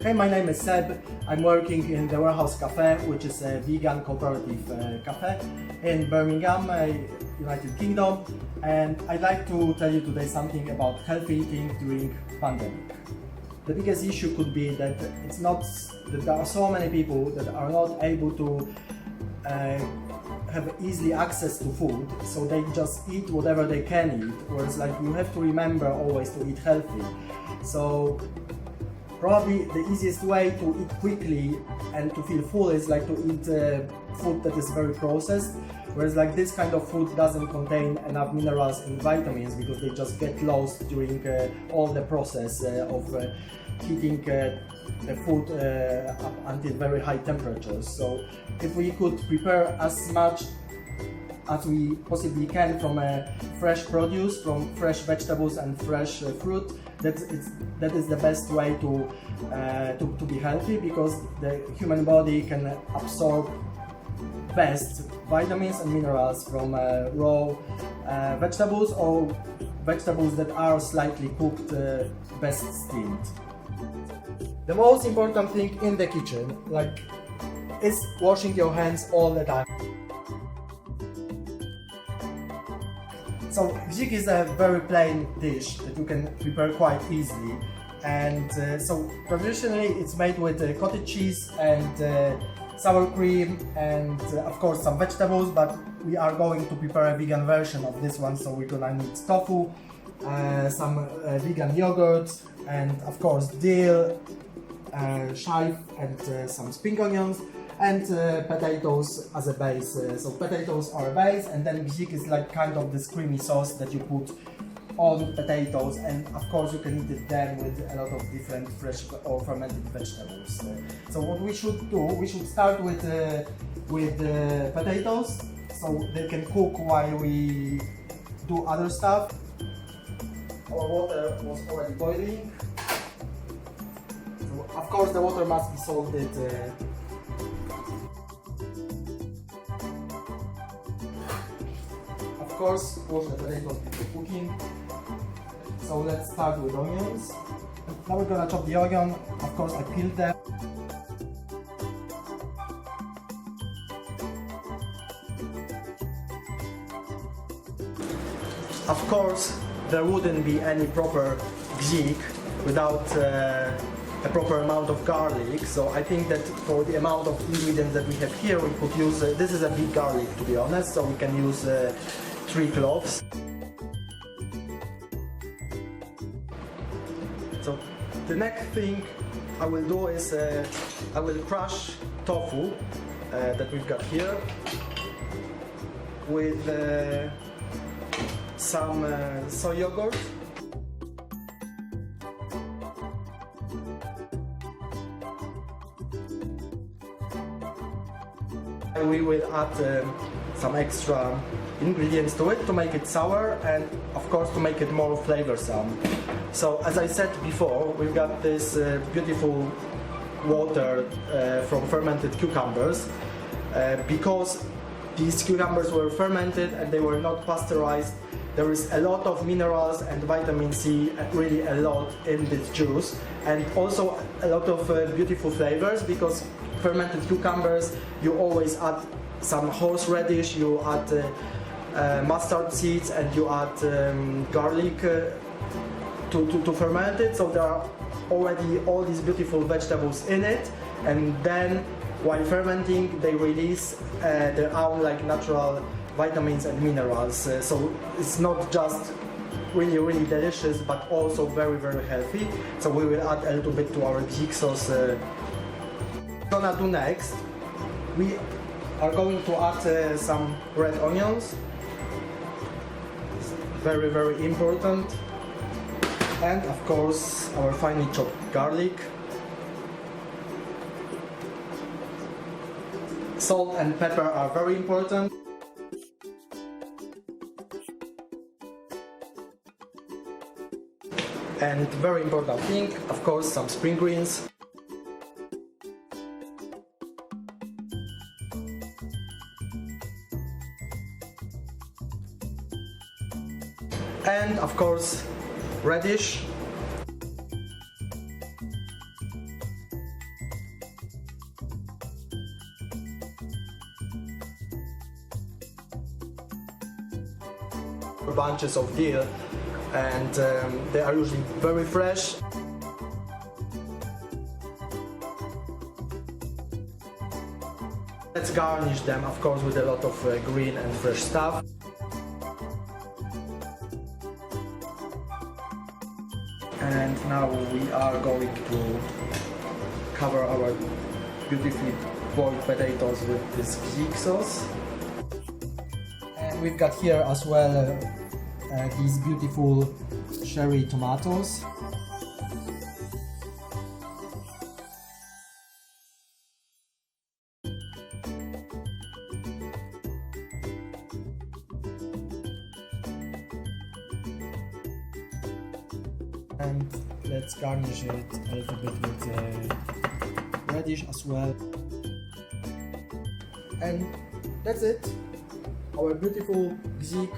Hey, my name is Seb. I'm working in the Warehouse Cafe, which is a vegan cooperative cafe in Birmingham, United Kingdom. And I'd like to tell you today something about healthy eating during pandemic. The biggest issue could be that that there are so many people that are not able to have easily access to food, so they just eat whatever they can eat, whereas like you have to remember always to eat healthy. So probably the easiest way to eat quickly and to feel full is like to eat food that is very processed, whereas like this kind of food doesn't contain enough minerals and vitamins because they just get lost during all the process of heating the food up until very high temperatures. So if we could prepare as much as we possibly can from fresh produce, from fresh vegetables and fresh fruit, that is the best way to be healthy, because the human body can absorb best vitamins and minerals from raw vegetables or vegetables that are slightly cooked, best steamed. The most important thing in the kitchen, is washing your hands all the time. So dzik is a very plain dish that you can prepare quite easily, and so traditionally it's made with cottage cheese and sour cream and of course some vegetables, but we are going to prepare a vegan version of this one, so we're gonna need tofu, some vegan yogurt, and of course dill, chive, and some spring onions, and potatoes as a base. So potatoes are a base, and then dzik is like kind of this creamy sauce that you put on potatoes, and of course you can eat it then with a lot of different fresh or fermented vegetables. So what we should do, we should start with potatoes, so they can cook while we do other stuff. Our water was already boiling. So of course the water must be salted. Of course, wash the potatoes before cooking. So let's start with onions. Now we're gonna chop the onion. Of course, I peeled them. Of course, there wouldn't be any proper dzik without a proper amount of garlic. So I think that for the amount of ingredients that we have here, we could use, this is a big garlic to be honest, so we can use 3 cloves. So the next thing I will do is I will crush tofu that we've got here with some soy yogurt. And we will add some extra ingredients to it to make it sour, and of course to make it more flavorsome. So as I said before, we've got this beautiful water from fermented cucumbers. Because these cucumbers were fermented and they were not pasteurized, there is a lot of minerals and vitamin C, really a lot in this juice, and also a lot of beautiful flavors, because fermented cucumbers, you always add some horseradish, you add mustard seeds, and you add garlic to ferment it. So there are already all these beautiful vegetables in it, and then while fermenting they release their own natural vitamins and minerals. So it's not just really delicious, but also very healthy. So we will add a little bit to our dzik sauce. Gonna do next, we are going to add some red onions, very important, and of course our finely chopped garlic. Salt and pepper are very important. And very important thing, of course, some spring greens. And of course, radish. bunches of dill, and they are usually very fresh. Let's garnish them, of course, with a lot of green and fresh stuff. And now we are going to cover our beautifully boiled potatoes with this Bzik sauce. And we've got here as well these beautiful cherry tomatoes. And let's garnish it a little bit with radish as well. And that's it. Our beautiful Bzik